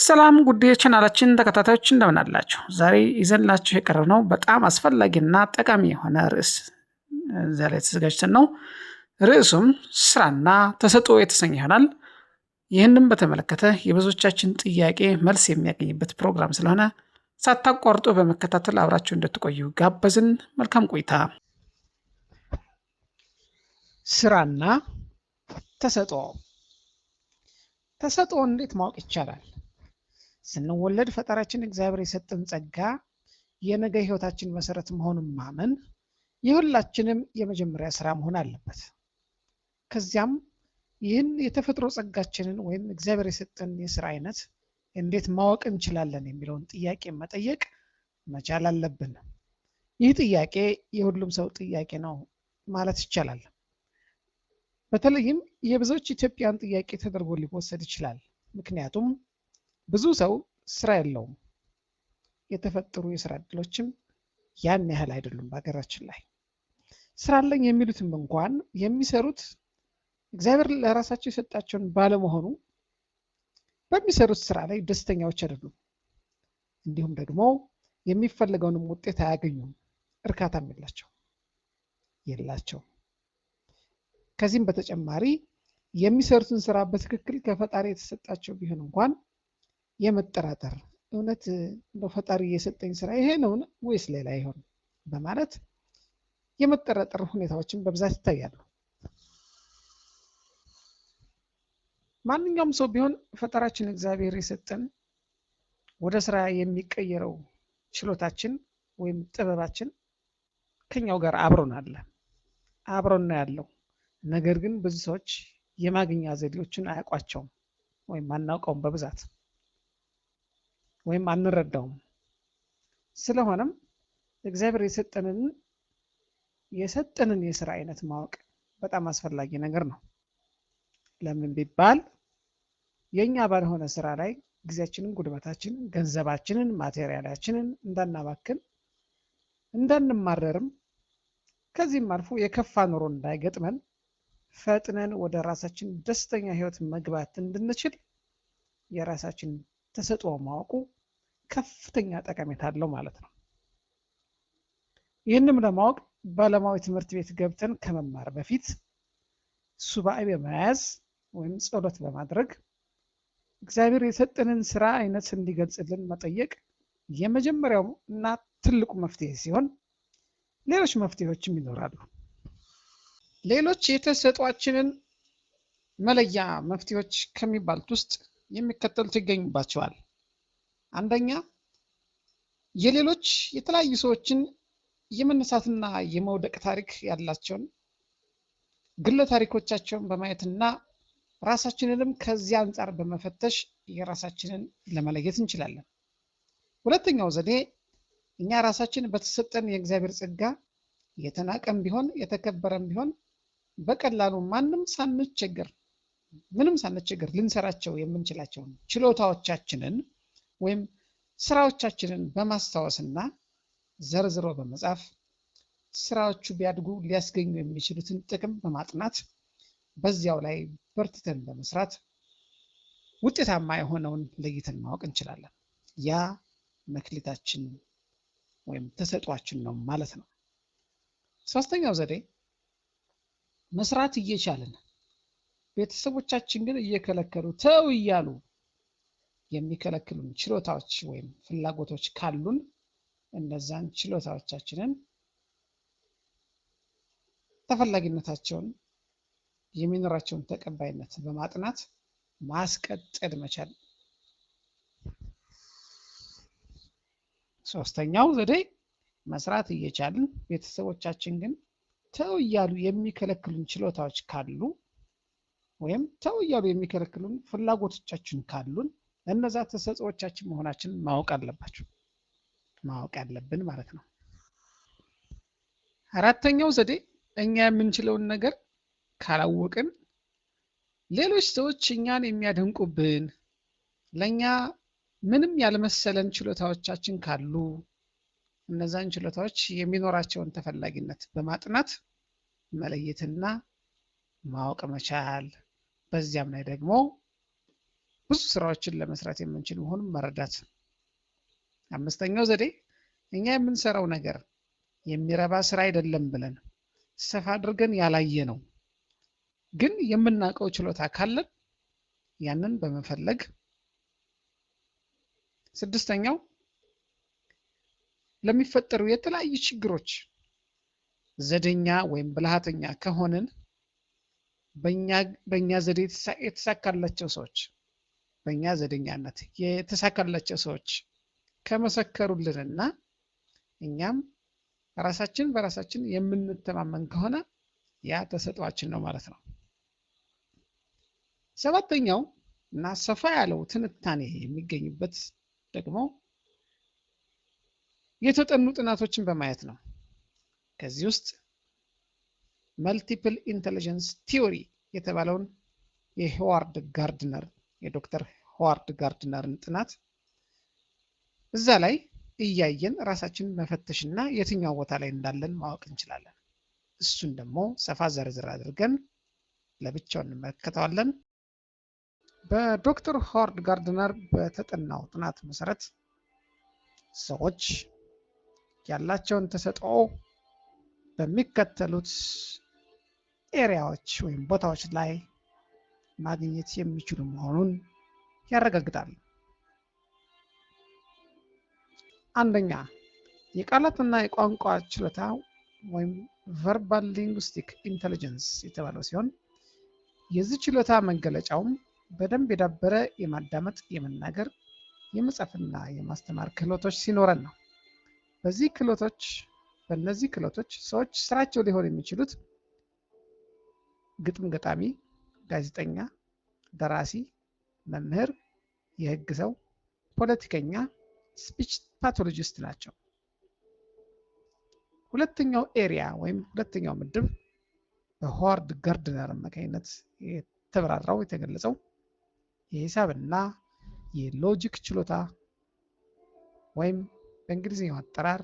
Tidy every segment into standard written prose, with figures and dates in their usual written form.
ሰላም ጉድ የቻናላችን ተከታታዮች እንደምን አላችሁ? ዛሬ ይዘንላችሁ የቀረብነው በጣም አስፈላጊና ጠቃሚ የሆነ ርዕስ ዛሬ ተዘጋጅተን ነው። ርዕሱም ስራና ተሰጥኦ የተሰኘ ይሆናል። ይህንም በተመለከተ የብዙዎቻችን ጥያቄ መልስ የሚያገኝበት ፕሮግራም ስለሆነ ሳታቋርጡ በመከታተል አብራችሁ እንድትቆዩ ጋበዝን። መልካም ቆይታ። ስራና ተሰጥኦ። ተሰጥኦ እንዴት ማወቅ ይቻላል? ስንወለድ ፈጣሪያችን እግዚአብሔር የሰጠን ጸጋ የነገ ህይወታችን መሰረት መሆኑን ማመን የሁላችንም የመጀመሪያ ስራ መሆን አለበት። ከዚያም ይህን የተፈጥሮ ጸጋችንን ወይም እግዚአብሔር የሰጠን የስራ አይነት እንዴት ማወቅ እንችላለን የሚለውን ጥያቄ መጠየቅ መቻል አለብን። ይህ ጥያቄ የሁሉም ሰው ጥያቄ ነው ማለት ይቻላል። በተለይም የብዙዎች ኢትዮጵያን ጥያቄ ተደርጎ ሊወሰድ ይችላል። ምክንያቱም ብዙ ሰው ስራ የለውም። የተፈጠሩ የስራ እድሎችም ያን ያህል አይደሉም። በሀገራችን ላይ ስራ አለኝ የሚሉትም እንኳን የሚሰሩት እግዚአብሔር ለራሳቸው የሰጣቸውን ባለመሆኑ በሚሰሩት ስራ ላይ ደስተኛዎች አይደሉም። እንዲሁም ደግሞ የሚፈልገውንም ውጤት አያገኙም። እርካታም የላቸው። ከዚህም በተጨማሪ የሚሰሩትን ስራ በትክክል ከፈጣሪ የተሰጣቸው ቢሆን እንኳን የመጠራጠር እውነት በፈጣሪ የሰጠኝ ስራ ይሄ ነው ወይስ ሌላ ይሆን በማለት የመጠራጠር ሁኔታዎችን በብዛት ይታያሉ። ማንኛውም ሰው ቢሆን ፈጣሪያችን እግዚአብሔር የሰጠን ወደ ስራ የሚቀየረው ችሎታችን ወይም ጥበባችን ከኛው ጋር አብሮን ያለው። ነገር ግን ብዙ ሰዎች የማግኛ ዘዴዎችን አያውቋቸውም ወይም አናውቀውም በብዛት ወይም አንረዳውም። ስለሆነም እግዚአብሔር የሰጠንን የስራ አይነት ማወቅ በጣም አስፈላጊ ነገር ነው። ለምን ቢባል የኛ ባልሆነ ስራ ላይ ጊዜያችንን፣ ጉልበታችንን፣ ገንዘባችንን፣ ማቴሪያላችንን እንዳናባክን እንዳንማረርም ከዚህም አልፎ የከፋ ኑሮ እንዳይገጥመን ፈጥነን ወደ ራሳችን ደስተኛ ህይወት መግባት እንድንችል የራሳችን ተሰጥኦ ማወቁ ከፍተኛ ጠቀሜታ አለው ማለት ነው። ይህንም ለማወቅ በዓለማዊ ትምህርት ቤት ገብተን ከመማር በፊት ሱባኤ በመያዝ ወይም ጸሎት በማድረግ እግዚአብሔር የሰጠንን ስራ አይነት እንዲገልጽልን መጠየቅ የመጀመሪያው እና ትልቁ መፍትሄ ሲሆን ሌሎች መፍትሄዎችም ይኖራሉ። ሌሎች የተሰጧችንን መለያ መፍትሄዎች ከሚባሉት ውስጥ የሚከተሉት ይገኙባቸዋል። አንደኛ፣ የሌሎች የተለያዩ ሰዎችን የመነሳትና የመውደቅ ታሪክ ያላቸውን ግለ ታሪኮቻቸውን በማየትና ራሳችንንም ከዚያ አንጻር በመፈተሽ የራሳችንን ለመለየት እንችላለን። ሁለተኛው ዘዴ፣ እኛ ራሳችን በተሰጠን የእግዚአብሔር ጸጋ የተናቀም ቢሆን የተከበረም ቢሆን በቀላሉ ምንም ሳንቸገር ልንሰራቸው የምንችላቸውን ችሎታዎቻችንን ወይም ስራዎቻችንን በማስታወስና ዘርዝሮ በመጻፍ ስራዎቹ ቢያድጉ ሊያስገኙ የሚችሉትን ጥቅም በማጥናት በዚያው ላይ በርትተን በመስራት ውጤታማ የሆነውን ለይተን ማወቅ እንችላለን። ያ መክሊታችን ወይም ተሰጧችን ነው ማለት ነው። ሶስተኛው ዘዴ፣ መስራት እየቻልን ቤተሰቦቻችን ግን እየከለከሉ ተው እያሉ የሚከለክሉን ችሎታዎች ወይም ፍላጎቶች ካሉን እነዛን ችሎታዎቻችንን ተፈላጊነታቸውን የሚኖራቸውን ተቀባይነት በማጥናት ማስቀጠል መቻል። ሶስተኛው ዘዴ፣ መስራት እየቻልን ቤተሰቦቻችን ግን ተው እያሉ የሚከለክሉን ችሎታዎች ካሉ ወይም ተው እያሉ የሚከለክሉን ፍላጎቶቻችን ካሉን እነዛ ተሰጥኦቻችን መሆናችንን ማወቅ አለብን ማለት ነው። አራተኛው ዘዴ፣ እኛ የምንችለውን ነገር ካላወቅን ሌሎች ሰዎች እኛን የሚያደንቁብን ለኛ ምንም ያልመሰለን ችሎታዎቻችን ካሉ እነዛን ችሎታዎች የሚኖራቸውን ተፈላጊነት በማጥናት መለየትና ማወቅ መቻል። በዚያም ላይ ደግሞ ብዙ ስራዎችን ለመስራት የምንችል መሆኑን መረዳት። አምስተኛው ዘዴ እኛ የምንሰራው ነገር የሚረባ ስራ አይደለም ብለን ሰፋ አድርገን ያላየ ነው ግን የምናውቀው ችሎታ ካለን ያንን በመፈለግ። ስድስተኛው ለሚፈጠሩ የተለያዩ ችግሮች ዘዴኛ ወይም ብልሃተኛ ከሆንን በእኛ ዘዴ የተሳካላቸው ሰዎች በእኛ ዘዴኛነት የተሳካላቸው ሰዎች ከመሰከሩልንና እኛም ራሳችን በራሳችን የምንተማመን ከሆነ ያ ተሰጥኦአችን ነው ማለት ነው። ሰባተኛው እና ሰፋ ያለው ትንታኔ የሚገኝበት ደግሞ የተጠኑ ጥናቶችን በማየት ነው። ከዚህ ውስጥ መልቲፕል ኢንተለጀንስ ቲዮሪ የተባለውን የዶክተር ሆዋርድ ጋርድነርን ጥናት እዛ ላይ እያየን ራሳችንን መፈተሽና የትኛው ቦታ ላይ እንዳለን ማወቅ እንችላለን። እሱን ደግሞ ሰፋ ዘርዝር አድርገን ለብቻው እንመለከተዋለን። በዶክተር ሆዋርድ ጋርድነር በተጠናው ጥናት መሰረት ሰዎች ያላቸውን ተሰጥኦ በሚከተሉት ኤሪያዎች ወይም ቦታዎች ላይ ማግኘት የሚችሉ መሆኑን ያረጋግጣል። አንደኛ የቃላትና የቋንቋ ችሎታ ወይም ቨርባል ሊንጉስቲክ ኢንተለጀንስ የተባለው ሲሆን የዚህ ችሎታ መገለጫውም በደንብ የዳበረ የማዳመጥ፣ የመናገር፣ የመጻፍና የማስተማር ክህሎቶች ሲኖረን ነው። በእነዚህ ክህሎቶች ሰዎች ስራቸው ሊሆን የሚችሉት ግጥም ገጣሚ፣ ጋዜጠኛ፣ ደራሲ፣ መምህር፣ የህግ ሰው፣ ፖለቲከኛ፣ ስፒች ፓቶሎጂስት ናቸው። ሁለተኛው ኤሪያ ወይም ሁለተኛው ምድብ በሆዋርድ ጋርድነር አማካኝነት የተብራራው የተገለጸው የሂሳብና የሎጂክ ችሎታ ወይም በእንግሊዝኛው አጠራር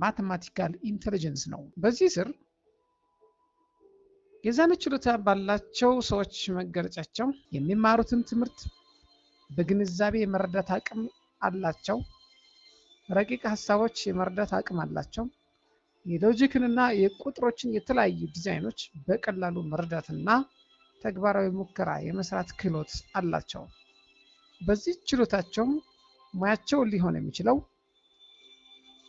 ማቴማቲካል ኢንተለጀንስ ነው። በዚህ ስር የዛን ችሎታ ባላቸው ሰዎች መገለጫቸው የሚማሩትን ትምህርት በግንዛቤ የመረዳት አቅም አላቸው፣ ረቂቅ ሀሳቦች የመረዳት አቅም አላቸው፣ የሎጂክንና የቁጥሮችን የተለያዩ ዲዛይኖች በቀላሉ መረዳትና ተግባራዊ ሙከራ የመስራት ክህሎት አላቸው። በዚህ ችሎታቸውም ሙያቸው ሊሆን የሚችለው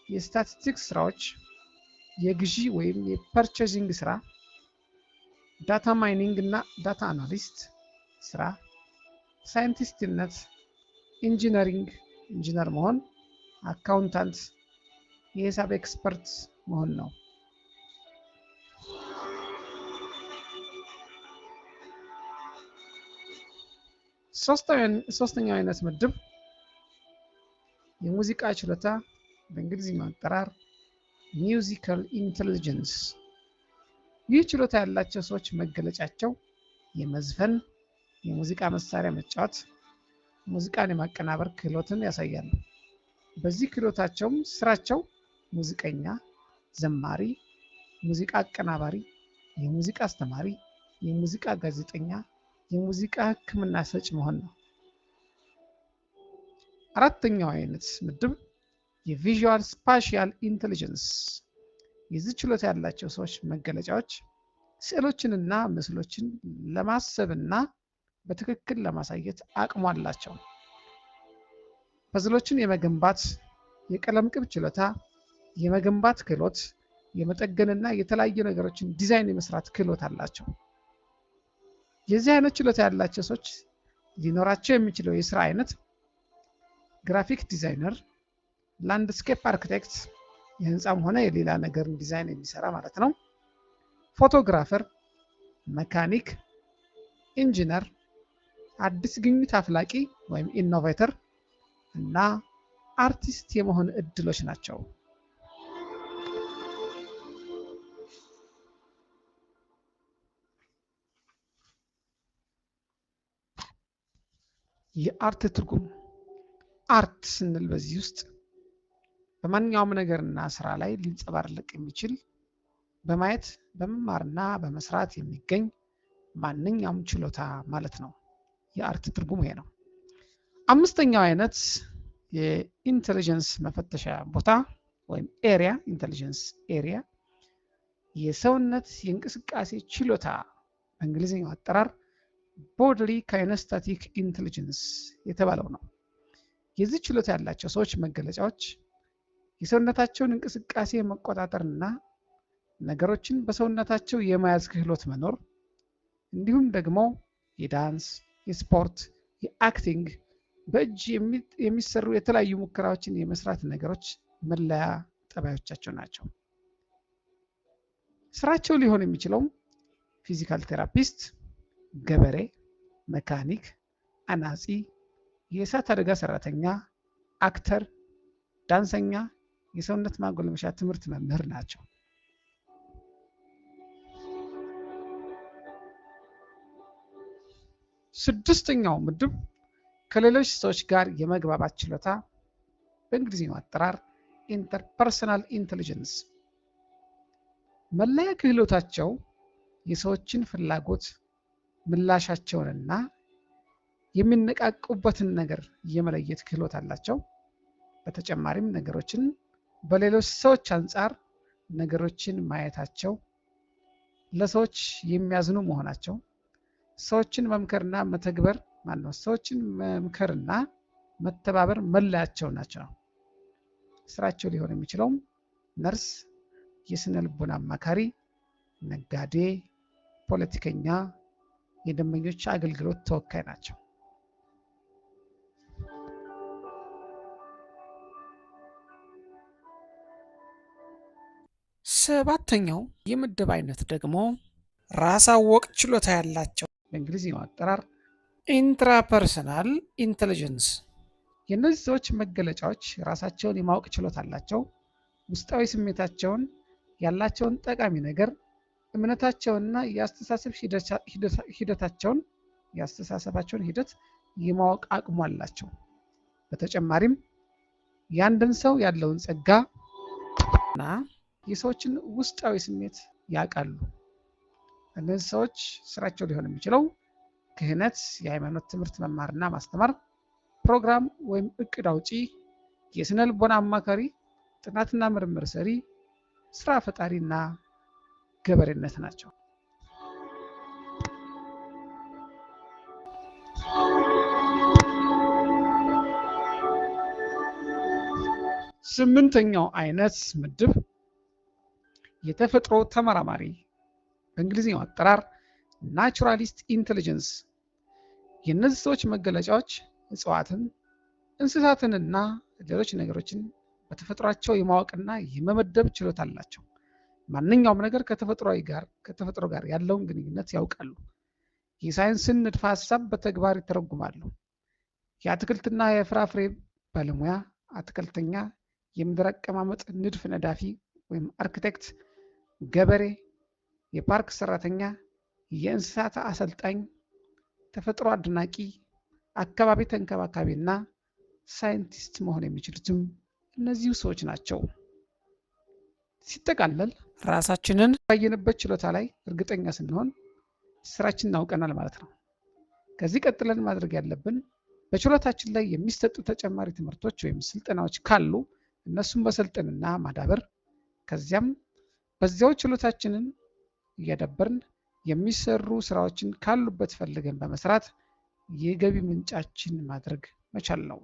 የስታቲስቲክስ ስራዎች፣ የግዢ ወይም የፐርቼዚንግ ስራ፣ ዳታ ማይኒንግ እና ዳታ አናሊስት ስራ፣ ሳይንቲስትነት፣ ኢንጂነር መሆን፣ አካውንታንት፣ የሂሳብ ኤክስፐርት መሆን ነው። ሶስተኛው አይነት ምድብ የሙዚቃ ችሎታ በእንግሊዝኛው አጠራር ሚውዚካል ኢንተለጀንስ። ይህ ችሎታ ያላቸው ሰዎች መገለጫቸው የመዝፈን፣ የሙዚቃ መሳሪያ መጫወት፣ ሙዚቃን የማቀናበር ክህሎትን ያሳያሉ። በዚህ ክህሎታቸውም ስራቸው ሙዚቀኛ፣ ዘማሪ፣ ሙዚቃ አቀናባሪ፣ የሙዚቃ አስተማሪ፣ የሙዚቃ ጋዜጠኛ፣ የሙዚቃ ሕክምና ሰጪ መሆን ነው። አራተኛው አይነት ምድብ የቪዥዋል ስፓሻል ኢንተለጀንስ። የዚህ ችሎታ ያላቸው ሰዎች መገለጫዎች ስዕሎችንና ምስሎችን ለማሰብና በትክክል ለማሳየት አቅሙ አላቸው። ፐዝሎችን የመገንባት፣ የቀለም ቅብ ችሎታ፣ የመገንባት ክህሎት፣ የመጠገንና የተለያዩ ነገሮችን ዲዛይን የመስራት ክህሎት አላቸው። የዚህ አይነት ችሎታ ያላቸው ሰዎች ሊኖራቸው የሚችለው የስራ አይነት ግራፊክ ዲዛይነር፣ ላንድስኬፕ አርክቴክት፣ የህንፃም ሆነ የሌላ ነገርን ዲዛይን የሚሰራ ማለት ነው፣ ፎቶግራፈር፣ መካኒክ፣ ኢንጂነር፣ አዲስ ግኝት አፍላቂ ወይም ኢኖቬተር እና አርቲስት የመሆን እድሎች ናቸው። የአርት ትርጉም። አርት ስንል በዚህ ውስጥ በማንኛውም ነገርና ስራ ላይ ሊንጸባረቅ የሚችል በማየት በመማርና በመስራት የሚገኝ ማንኛውም ችሎታ ማለት ነው። የአርት ትርጉም ይሄ ነው። አምስተኛው አይነት የኢንተሊጀንስ መፈተሻ ቦታ ወይም ኤሪያ ኢንተሊጀንስ ኤሪያ የሰውነት የእንቅስቃሴ ችሎታ በእንግሊዝኛው አጠራር ቦድሊ ካይነስታቲክ ኢንተሊጀንስ የተባለው ነው። የዚህ ችሎታ ያላቸው ሰዎች መገለጫዎች የሰውነታቸውን እንቅስቃሴ መቆጣጠርና ነገሮችን በሰውነታቸው የመያዝ ክህሎት መኖር፣ እንዲሁም ደግሞ የዳንስ፣ የስፖርት፣ የአክቲንግ፣ በእጅ የሚሰሩ የተለያዩ ሙከራዎችን የመስራት ነገሮች መለያ ጠባዮቻቸው ናቸው። ስራቸው ሊሆን የሚችለው ፊዚካል ቴራፒስት፣ ገበሬ፣ መካኒክ፣ አናጺ፣ የእሳት አደጋ ሰራተኛ፣ አክተር፣ ዳንሰኛ፣ የሰውነት ማጎልመሻ ትምህርት መምህር ናቸው። ስድስተኛው ምድብ ከሌሎች ሰዎች ጋር የመግባባት ችሎታ በእንግሊዝኛው አጠራር ኢንተርፐርሰናል ኢንተሊጀንስ። መለያ ክህሎታቸው የሰዎችን ፍላጎት ምላሻቸውንና የሚነቃቁበትን ነገር የመለየት ክህሎት አላቸው። በተጨማሪም ነገሮችን በሌሎች ሰዎች አንጻር ነገሮችን ማየታቸው፣ ለሰዎች የሚያዝኑ መሆናቸው፣ ሰዎችን መምከርና መተግበር ሰዎችን መምከርና መተባበር መለያቸው ናቸው። ስራቸው ሊሆን የሚችለውም ነርስ፣ የስነ ልቦና አማካሪ፣ ነጋዴ፣ ፖለቲከኛ፣ የደንበኞች አገልግሎት ተወካይ ናቸው። ሰባተኛው የምድብ አይነት ደግሞ ራስ አወቅ ችሎታ ያላቸው በእንግሊዝኛው አጠራር ኢንትራፐርሰናል ኢንተሊጀንስ። የእነዚህ ሰዎች መገለጫዎች ራሳቸውን የማወቅ ችሎታ አላቸው። ውስጣዊ ስሜታቸውን፣ ያላቸውን ጠቃሚ ነገር፣ እምነታቸውንና የአስተሳሰባቸውን ሂደት የማወቅ አቅሙ አላቸው። በተጨማሪም የአንድን ሰው ያለውን ጸጋ እና የሰዎችን ውስጣዊ ስሜት ያውቃሉ። እነዚህ ሰዎች ስራቸው ሊሆን የሚችለው ክህነት፣ የሃይማኖት ትምህርት መማርና ማስተማር፣ ፕሮግራም ወይም እቅድ አውጪ፣ የስነ ልቦና አማካሪ፣ ጥናትና ምርምር ሰሪ፣ ስራ ፈጣሪና ገበሬነት ናቸው። ስምንተኛው አይነት ምድብ የተፈጥሮ ተመራማሪ በእንግሊዝኛው አጠራር ናቹራሊስት ኢንተሊጀንስ። የእነዚህ ሰዎች መገለጫዎች እጽዋትን፣ እንስሳትንና ሌሎች ነገሮችን በተፈጥሯቸው የማወቅና የመመደብ ችሎታ አላቸው። ማንኛውም ነገር ከተፈጥሮ ጋር ያለውን ግንኙነት ያውቃሉ። የሳይንስን ንድፈ ሀሳብ በተግባር ይተረጉማሉ። የአትክልትና የፍራፍሬ ባለሙያ፣ አትክልተኛ፣ የምድር አቀማመጥ ንድፍ ነዳፊ ወይም አርክቴክት፣ ገበሬ፣ የፓርክ ሰራተኛ፣ የእንስሳት አሰልጣኝ፣ ተፈጥሮ አድናቂ፣ አካባቢ ተንከባካቢ እና ሳይንቲስት መሆን የሚችሉትም እነዚሁ ሰዎች ናቸው። ሲጠቃለል ራሳችንን ባየንበት ችሎታ ላይ እርግጠኛ ስንሆን ስራችንን እናውቀናል ማለት ነው። ከዚህ ቀጥለን ማድረግ ያለብን በችሎታችን ላይ የሚሰጡ ተጨማሪ ትምህርቶች ወይም ስልጠናዎች ካሉ እነሱን መሰልጠንና ማዳበር፣ ከዚያም በዚያው ችሎታችንን እያዳበርን የሚሰሩ ስራዎችን ካሉበት ፈልገን በመስራት የገቢ ምንጫችን ማድረግ መቻል ነው።